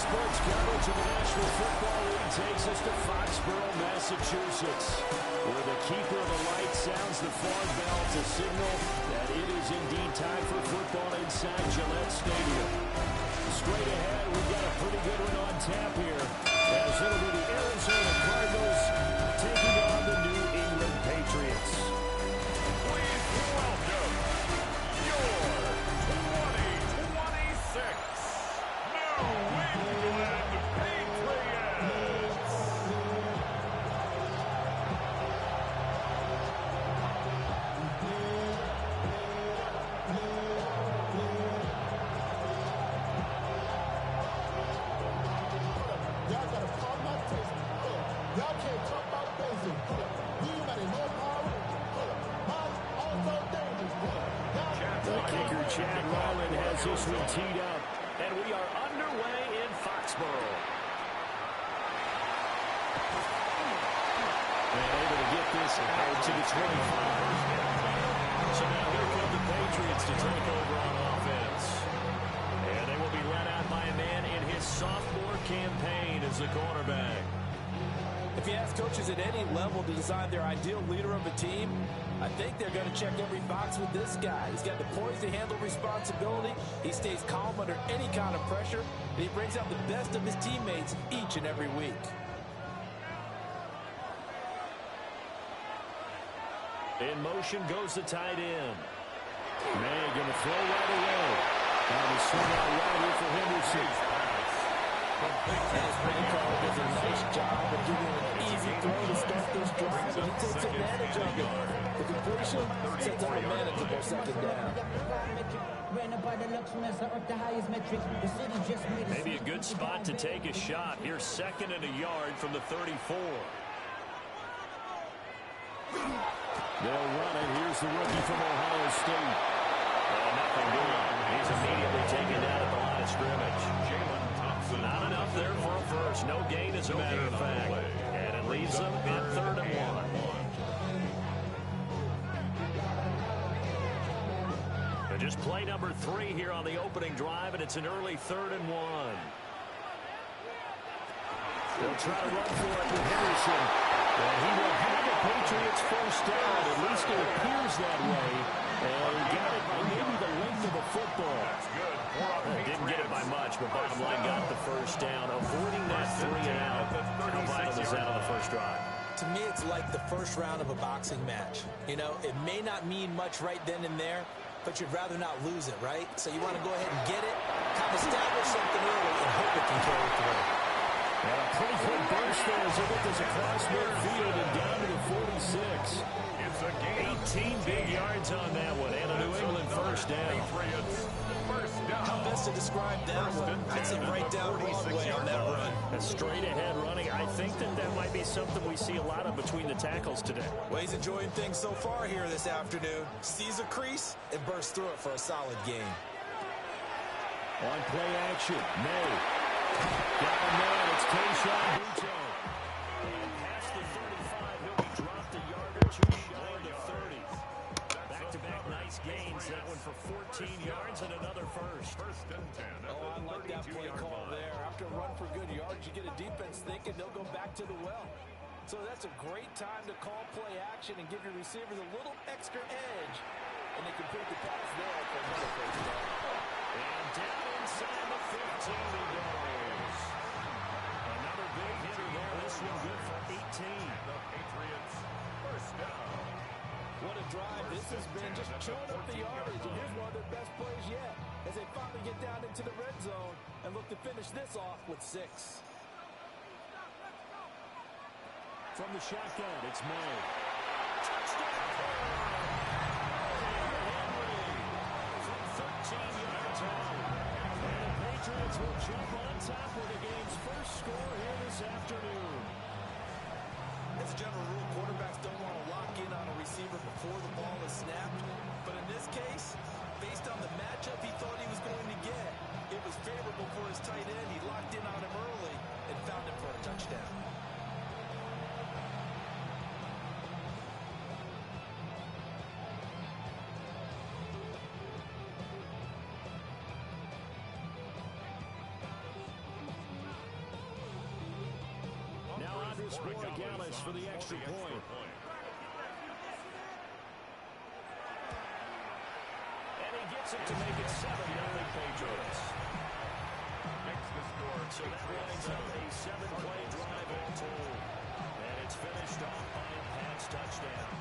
Sports coverage of the National Football League takes us to Foxborough, Massachusetts, where the keeper of the light sounds the flag bell to signal that it is indeed time for football inside Gillette Stadium. Straight ahead, we've got a pretty good one on tap here, as it'll be the Arizona Cardinals taking on the New England Patriots. Please welcome your 2026 New England Patriots. Y'all gotta call my taste. Y'all can't talk about basic. You got no power. Mine's also dangerous. The kicker, Chad Ryland, has this one teed up, and we are underway in Foxborough. And able to get this out to the 25. So now here come the Patriots to take over on offense. And they will be run out by a man in his sophomore campaign as a cornerback. If you ask coaches at any level to design their ideal leader of a team, I think they're going to check every box with this guy. He's got the poise to handle responsibility. He stays calm under any kind of pressure. And he brings out the best of his teammates each and every week. In motion goes the tight end. May going to throw right away. Now the swing out right here for Henderson. As Cole does a nice job of giving an easy throw to start this drive, and he takes advantage of it. The completion sets up a manageable second down. Maybe a good spot to take a shot. Here's 2nd and a yard from the 34. They'll run it. Here's the rookie from Ohio State. Nothing doing. He's immediately taken down at the line of scrimmage. Not enough there for a first. No gain, as a matter of fact. And it leaves them at 3rd and 1. And just play number 3 here on the opening drive, and it's an early 3rd and 1. They'll try to run for it with Henderson. And he will have the Patriots first down. At least it appears that way. And he got it by maybe the length of the football. That's good. Didn't get it by much, but bottom line got the first down, avoiding that 3 and out. How vital is that on the first drive? To me, it's like the first round of a boxing match. You know, it may not mean much right then and there, but you'd rather not lose it, right? So you want to go ahead and get it, kind of establish something early, and hope it can carry through. And a pretty quick burst there as it gets across midfield and down to the 46. It's a game. 18 big yards on that one, and a New England first down. Patriots first down. How best to describe that one? I'd say right down Broadway on that run. A straight ahead running. I think that might be something we see a lot of between the tackles today. Well, he's enjoying things so far here this afternoon. Sees a crease and bursts through it for a solid gain. On play action, May. Got a man, it's Kayshon Boutte. And past the 35, he'll be dropped a yard or 2 shy of the 30. Back-to-back nice gains. That one for 14 yards and another first. First and 10. Oh, I like that play call there. After a run for good yards, you get a defense thinking they'll go back to the well. So that's a great time to call play action and give your receivers a little extra edge. And they complete the pass there for another first down. And down inside the 15 he goes. Another big hitter there. This one good for 18. The Patriots first down. What a drive this has been. Just chewing up the yardage. And here's one of their best plays yet as they finally get down into the red zone and look to finish this off with 6. From the shotgun, it's May. Touchdown! From 13 yards out. And the Patriots will jump on top with the game's first score here this afternoon. As a general rule, quarterbacks don't want to lock in on a receiver before the ball is snapped. But in this case, based on the matchup he thought he was going to get, it was favorable for his tight end. He locked in on him early and found him for a touchdown. It's Borregales for the extra point. And he gets it to make it 7-0 Patriots. Makes the score. So that winds up a 7-play drive all told. And it's finished off by a Pats touchdown.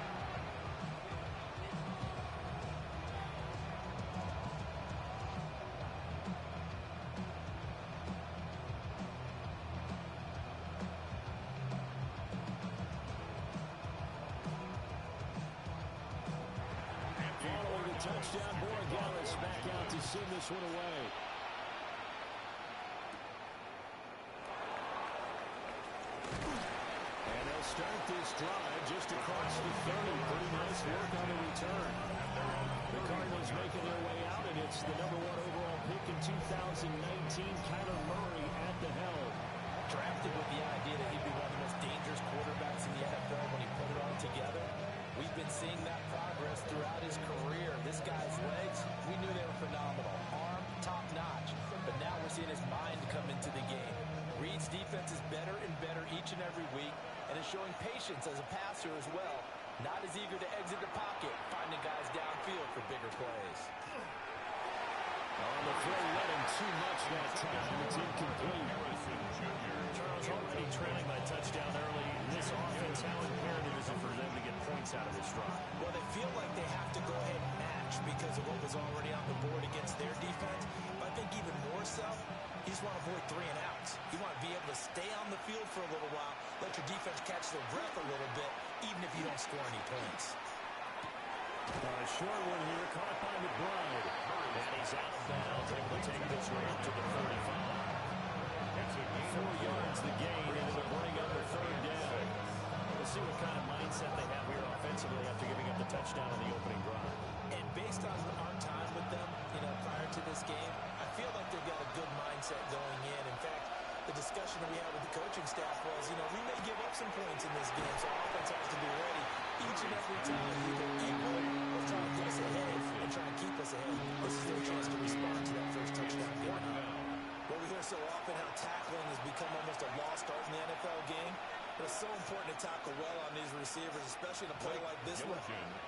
Touchdown, Borregales back out to send this one away. And they'll start this drive just across the 30. Pretty nice work on the return. The Cardinals making their way out, and it's the #1 overall pick in 2019, Kyler Murray at the helm. Drafted with the idea that he'd be one of the most dangerous quarterbacks in the NFL when he put it all together. We've been seeing that progress throughout his career. This guy's legs, we knew they were phenomenal. Arm, top-notch. But now we're seeing his mind come into the game. Reed's defense is better and better each and every week, and is showing patience as a passer as well. Not as eager to exit the pocket, finding guys downfield for bigger plays. On the throw, let him too much that time. It's incomplete. Charles already trailing by touchdown early. This offense, how imperative is it for them to get points out of this drive? Well, they feel like they have to go ahead and match because of what was already on the board against their defense. But I think even more so, you just want to avoid 3 and outs. You want to be able to stay on the field for a little while, let your defense catch their breath a little bit, even if you don't score any points. A short one here, caught by McBride. And he's out of bounds, able to take this one up to the 45. 4 yards the gain, and it'll bring up a 3rd down. We'll see what kind of mindset they have here offensively after giving up the touchdown on the opening drive. And based on our time with them, prior to this game, I feel like they've got a good mindset going in. In fact, the discussion that we had with the coaching staff was, we may give up some points in this game, so offense has to be ready each and every time. Either equal or try to get us ahead and try to keep us ahead. This is their chance to respond to that first touchdown given up. Well, we hear so often how tackling has become almost a lost art in the NFL game. But it's so important to tackle well on these receivers, especially in a play like this one.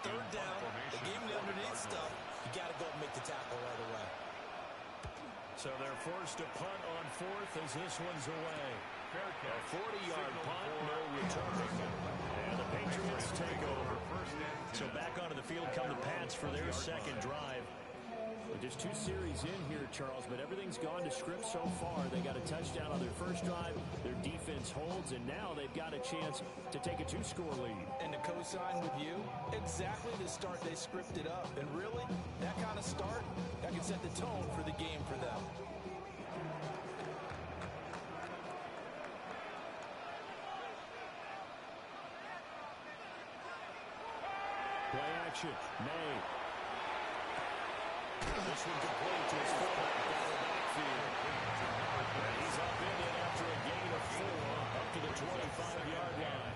3rd down, the game underneath stuff, you got to go and make the tackle right away. So they're forced to punt on 4th as this one's away. A 40-yard punt, no return. And the Patriots take over. So back onto the field come the Pats for their 2nd drive. But just 2 series in here, Charles, but everything's gone to script so far. They got a touchdown on their first drive. Their defense holds, and now they've got a chance to take a 2-score lead. And to co-sign with you, exactly the start they scripted up. And really, that kind of start, that can set the tone for the game for them. Play action, May. This one complete to his fullback down the backfield. And he's up in it after a gain of 4 up to the 25-yard line.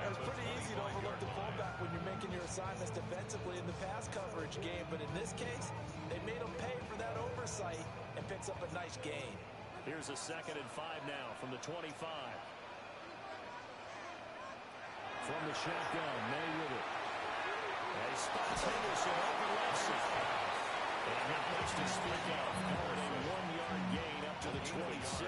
It's pretty easy to overlook the fullback when you're making your assignments defensively in the pass coverage game, but in this case, they made him pay for that oversight and picks up a nice gain. Here's a 2nd and 5 now from the 25. From the shotgun, May with it. And he spots Henderson open left side. And not much to speak of. Calling a 1-yard gain up to the 26.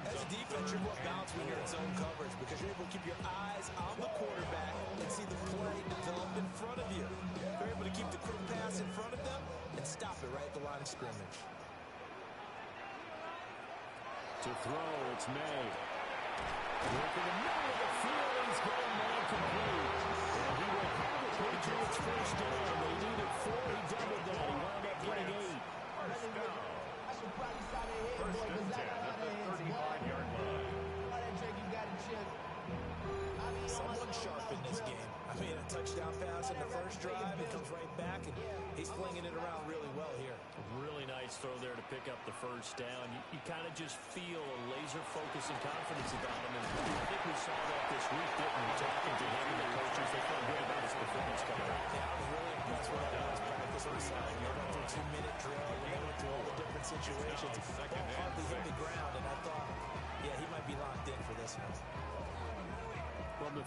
As a defense, you're more balanced when you're in zone coverage because you're able to keep your eyes on the quarterback and see the play develop in front of you. You're able to keep the quick pass in front of them and stop it right at the line of scrimmage. To throw, it's May. Work in the middle of the field, he's going man complete. And he will have the Patriots first down. They needed 4, he doubled that. He wound up getting 8. First down. First and 10 at the 35-yard line. Someone sharp in this game. I mean, a touchdown pass in the first drive, he comes right back, and he's flinging it around really well here. Really nice throw there to pick up the first down. You kind of just feel a laser focus and confidence about him. And I think we saw that this week, didn't we? Talking to him and the coaches, they felt good about his performance coming up. Yeah, I was really impressed with that last practice on the side. They went through a 2-minute drill, and they went through all the different situations. Ball hardly hit the ground, and I thought, yeah, he might be locked in for this one.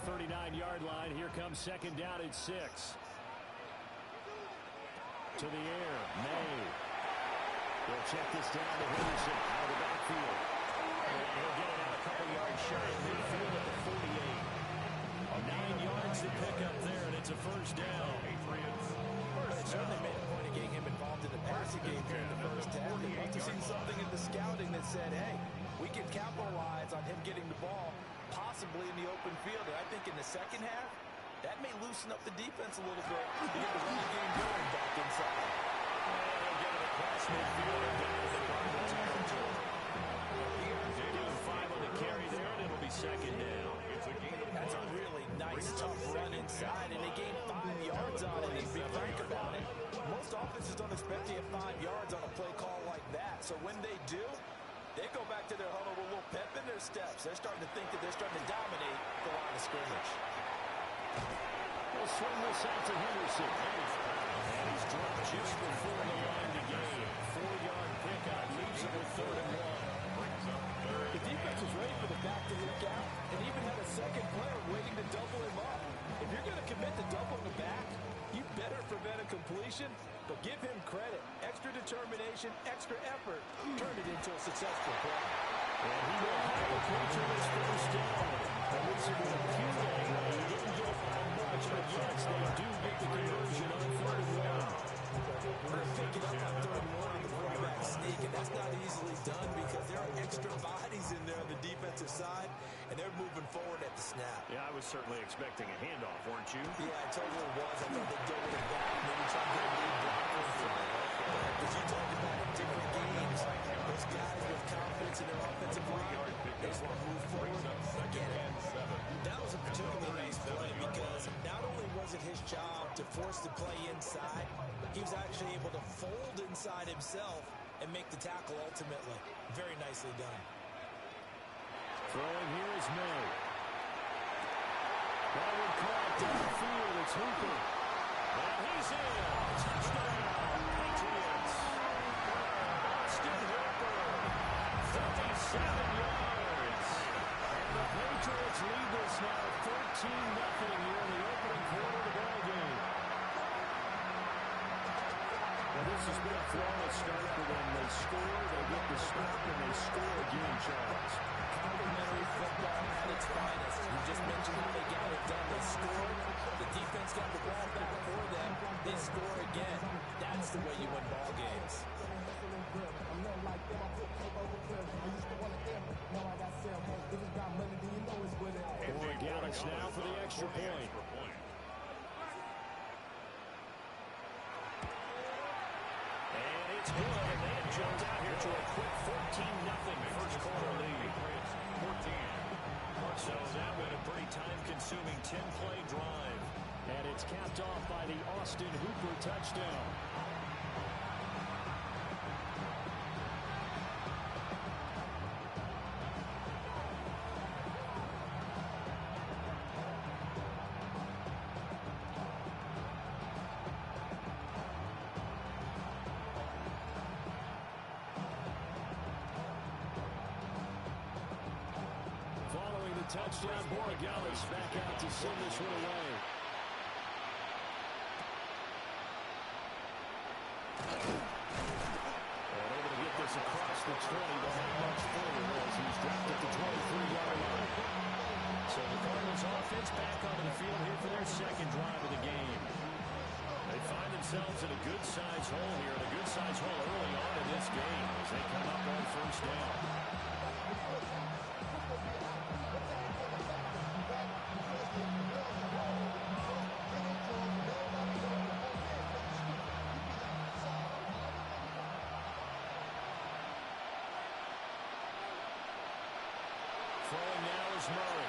39-yard line. Here comes second down at 6. To the air, May. They'll check this down to Henderson out of the backfield. And he'll get it out a couple yards shy of midfield at the 48. 9 yards to pick up there, and it's a first down. It certainly made a point of getting him involved in the passing game during the first half. They must have seen something in the scouting that said, hey, we can capitalize on him getting the ball, possibly in the open field. And I think in the second half, that may loosen up the defense a little bit to get the running game going back inside. And they'll get it across midfield and down to the Cardinals territory. Doing 5 on the carry there, and it'll be second down. That's a really nice, tough run inside, and they gained 5 yards on it. And to be frank about it, most offenses don't expect to get 5 yards on a play call like that. So when they do, they go back to their huddle with a little pep in their steps. They're starting to think that they're starting to dominate the line of scrimmage. He'll swing this out to Henderson. And he's dropped just before the line to gain. 4-yard pickup leaves it with 3rd and 1. The defense was ready for the back to look out and even had a second player waiting to double him up. If you're going to commit to doubling the back, you better prevent a completion, but give him credit. Extra determination, extra effort, turn it into a successful play. And he will have a Patriots first down. And this is a few days. He didn't get it by much, but yes, they do get the conversion on 3rd and 1. They're picking up on 3rd and 1 in the quarterback sneak, and that's not easily done because there are extra bodies in there on the defensive side, and they're moving forward at the snap. Yeah, I was certainly expecting a handoff, weren't you? Yeah, I totally was. I thought they'd go with it back and maybe try to get a lead blocker in front. As you talked about in different games, those guys with confidence in their offensive line, they just want to move forward. I get it. That was a particularly nice play because not only was it his job to force the play inside, he was actually able to fold inside himself and make the tackle ultimately. Very nicely done. Throwing here is May. That one caught downfield. It's Hooper. And he's in. Touchdown, Patriots. Austin Hooper, 37 yards. And the Patriots lead this now 13-0 here in the opening quarter of the ball game. Well, this has been a flawless start for them. They score, they get the stop, and they score again, Charles. Complimentary football at its finest. You just mentioned how they got it done. They scored. The defense got the ball back for them. They score again. That's the way you win ball games. Corey Gallus now for the extra point. And it's good. And then Jones out here to a quick 14-0 first quarter lead. 14. So that was a pretty time-consuming 10-play drive. And it's capped off by the Austin Hooper touchdown. Touchdown, Borregales back out to send this one away. And able to get this across the 20, but not much further as he's dropped at the 23-yard line. So the Cardinals offense back onto the field here for their second drive of the game. They find themselves in a good-sized hole here, and a good-sized hole early on in this game as they come up on first down. Throwing now is Murray.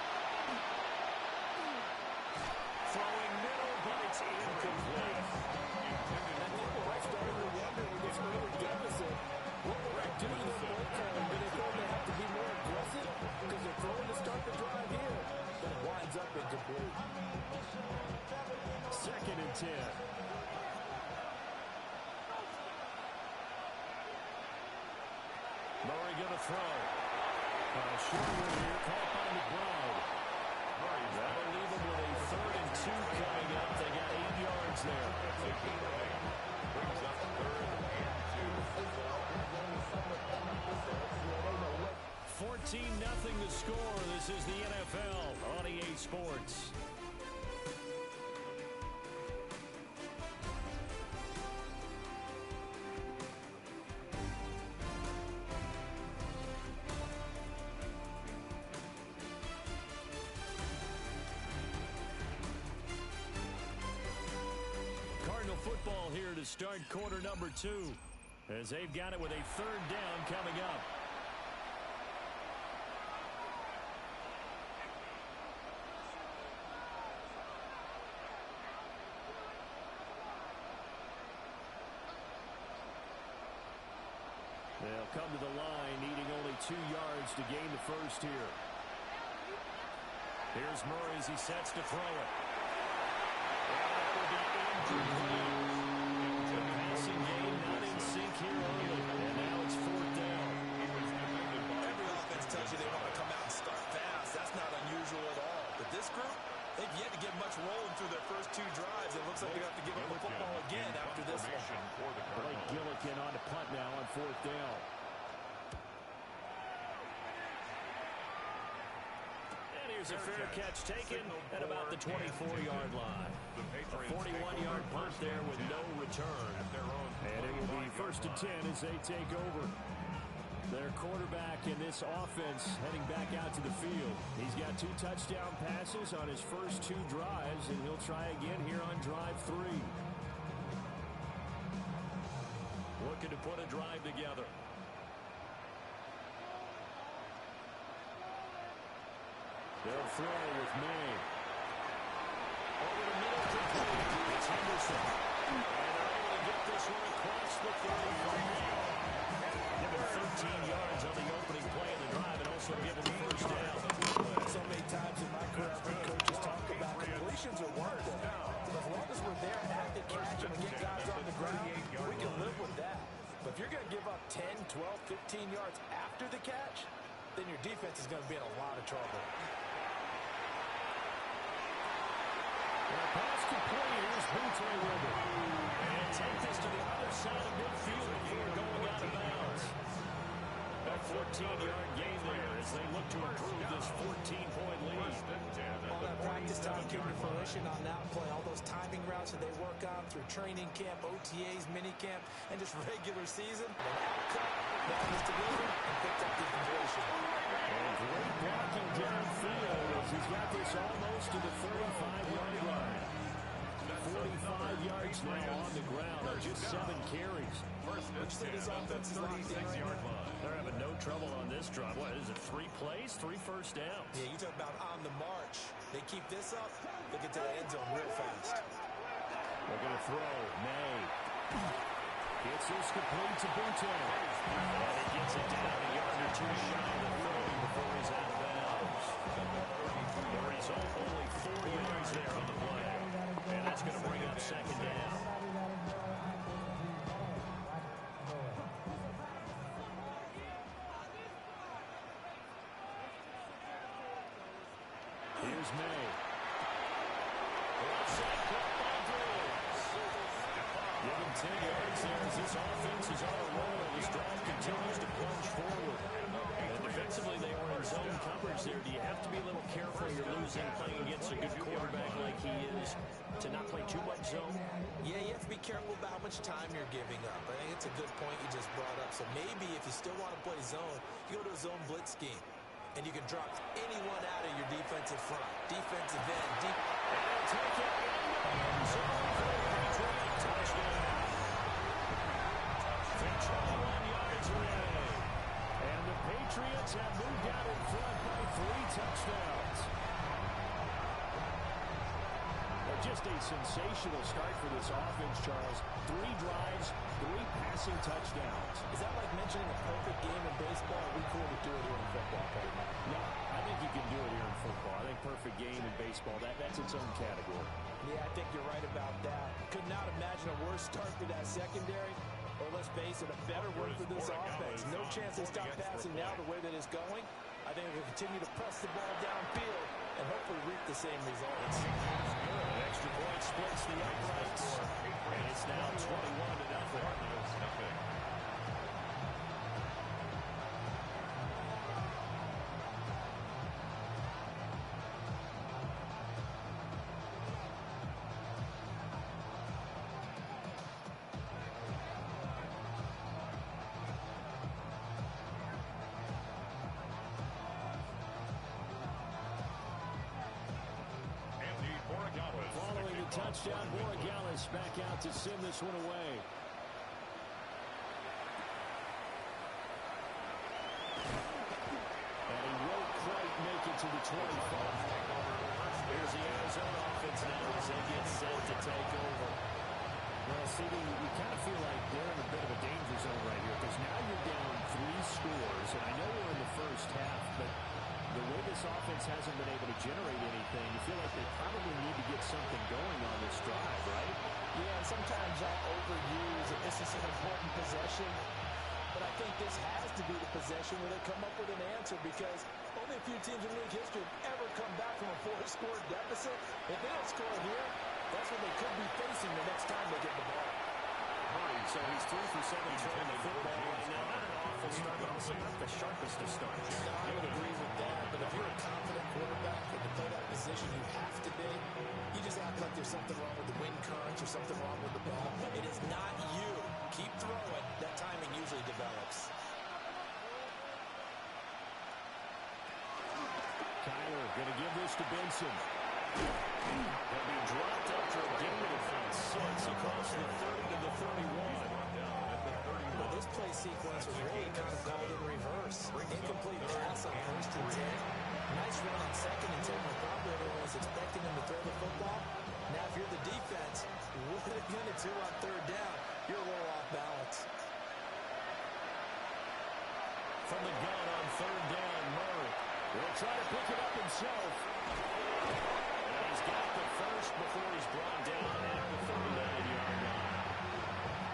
Throwing middle, but it's incomplete. I think we're all starting to wonder with this early deficit, what will they do to the play calling? Do they feel they have to be more aggressive? Because they're throwing to start the drive here. But it winds up incomplete. 2nd and 10. Murray going to throw. Short one here, caught by McBride. That'll leave them with a 3rd and 2 coming up. They got 8 yards there. Brings up 3rd and 2. 14-0 to score. This is the NFL on EA Sports. Cardinal football here to start quarter number 2, as they've got it with a 3rd down coming up. They'll come to the line, needing only 2 yards to gain the first here. Here's Murray as he sets to throw it. That will be incomplete. The passing game not in sync here early, and now it's 4th down. Every offense tells you they want to come out and start fast. That's not unusual at all. But this group, they've yet to get much rolling through their first 2 drives. It looks like they have to give up the football again after this one. Blake Gillikin on to punt now on 4th down. And here's a fair catch taken at about the 24-yard line. A 41-yard punt there with no return. And it will be 1st and 10 as they take over. Their quarterback in this offense heading back out to the field. He's got 2 touchdown passes on his first 2 drives, and he'll try again here on drive 3. Looking to put a drive together. They'll throw with May. Over the middle to complete. It's Henderson. And they're able to get this one across the 35. Given 13 yards on the opening play of the drive and also given the first down. So many times in my career, I've heard coaches talk about completions are one thing. But as long as we're there at the catch and get guys on the ground, we can live with that. But if you're going to give up 10, 12, 15 yards after the catch, then your defense is going to be in a lot of trouble. And pass complete. Here's Boutte with it. And take this to the other side of midfield before going out of bounds. A 14-yard gain there as they look to improve this 14-point lead. All that practice time came to fruition on that play. All those timing routes that they work on through training camp, OTAs, minicamp, and just regular season. Cut, ball was delivered, and picked up the completion. And great blocking downfield as he's got this almost to the 35-yard line. 45 yards now on the ground on just 7 carries. This offense is locked in right now. They're having no trouble on this drive. What is it, 3 plays, 3 first downs? Yeah, you talk about on the march. They keep this up, they'll get to the end zone real fast. They're going to throw. May. Gets this complete to Boutte. And he gets it down a yard or 2 shy of the 30 before he's out of bounds. The result, only 4 yards there on the play. And that's going to bring up 2nd down. Here's May. Given 10 yards there as this offense is on a roll. This drive continues to plunge forward. And defensively, they are in zone coverage there. Do you have to be a little careful? You're losing playing against a good quarterback like he is to not play too much zone? Yeah, you have to be careful about how much time you're giving up. I think it's a good point you just brought up. So maybe if you still want to play zone, you go to a zone blitz scheme. And you can drop anyone out of your defensive front. Defensive end, deep. And take it in zone for a Patriot touchdown. 21 yards away. And the Patriots have moved out in front by 3 touchdowns. Well, just a sensational start for this offense, Charles. 3 drives, 3 passing touchdowns. Is that like mentioning a perfect game in baseball? We couldn't do it here in football, Peyton. No, I think you can do it here in football. I think perfect game in baseball, that's its own category. Yeah, I think you're right about that. Could not imagine a worse start for that secondary. Or let's face it, a better one for this offense. No chance they stop passing now the way that it's going. I think we'll continue to press the ball downfield and hopefully reap the same results. An extra point splits the uprights. And it's now 21-0. Following the touchdown, Borregales back out to send this one away. And he won't quite make it to the 25. Here's the Arizona offense now as they get set to take over. Well, CD, you kind of feel like they're in a bit of a danger zone right here because now you're down 3 scores, and I know we're in the first half, but the way this offense hasn't been able to generate anything, you feel like they probably need to get something going on this drive, right? Yeah, and sometimes I'll overuse that this is an important possession, but I think this has to be the possession where they come up with an answer because only a few teams in league history have ever come back from a 4-score deficit. If they don't score here, that's what they could be facing the next time they get the ball. So he's 3 for 7 throwing the football right now. Not an awful start, but also not the sharpest of starts. I would agree with that, but if you're a confident quarterback and to play that position, you have to be. You just act like there's something wrong with the wind currents or something wrong with the ball. It is not you. Keep throwing. That timing usually develops. Kyler going to give this to Benson. He'll be dropped after a gain of 6 across the 30 to the 31. Well, this play sequence was really kind of called in reverse. Incomplete pass on 1st and 10. Nice run on 2nd and 10 when probably everyone was expecting him to throw the football. Now, if you're the defense, what are they going to do on 3rd down? You're a little off balance. From the gun on 3rd down, Murray will try to pick it up himself. And he's got the first before he's brought down at the 39-yard line.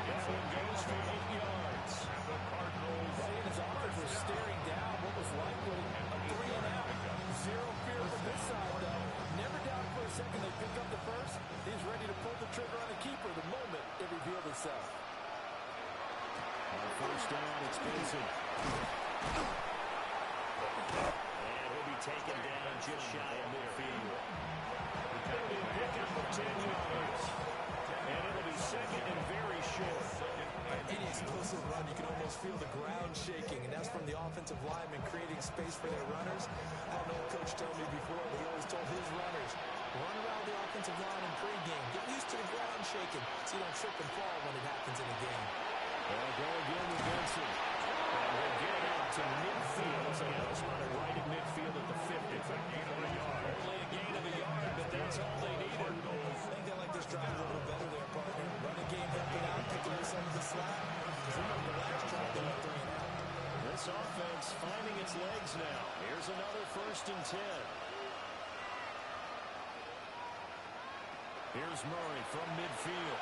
This one goes for 8 yards. And his offense was staring down what was likely a 3-and-out. Zero fear from this side, though. Never doubted for a second they pick up the first. He's ready to pull the trigger on a keeper the moment it revealed itself. On 1st down, it's Benson. And he'll be taken down just shy of midfield. It'll be a pickup of 10 yards. And it'll be 2nd and very short. Any explosive run, you can almost feel the ground shaking, and that's from the offensive linemen creating space for their runners. I had an old coach tell me before, but he always told his runners, run around the offensive line in pregame. Get used to the ground shaking so you don't trip and fall when it happens in a game. They'll go again with Benson. And we'll get it out to midfield. So he was running right at midfield at the 50. Only a gain of a yard, but that's all they needed. I think they like this drive a little bit better there, partner. Running game helping out, picking up some of the slack. Because remember the last drive, they went 3-and-out. This offense finding its legs now. Here's another 1st and 10. Here's Murray from midfield.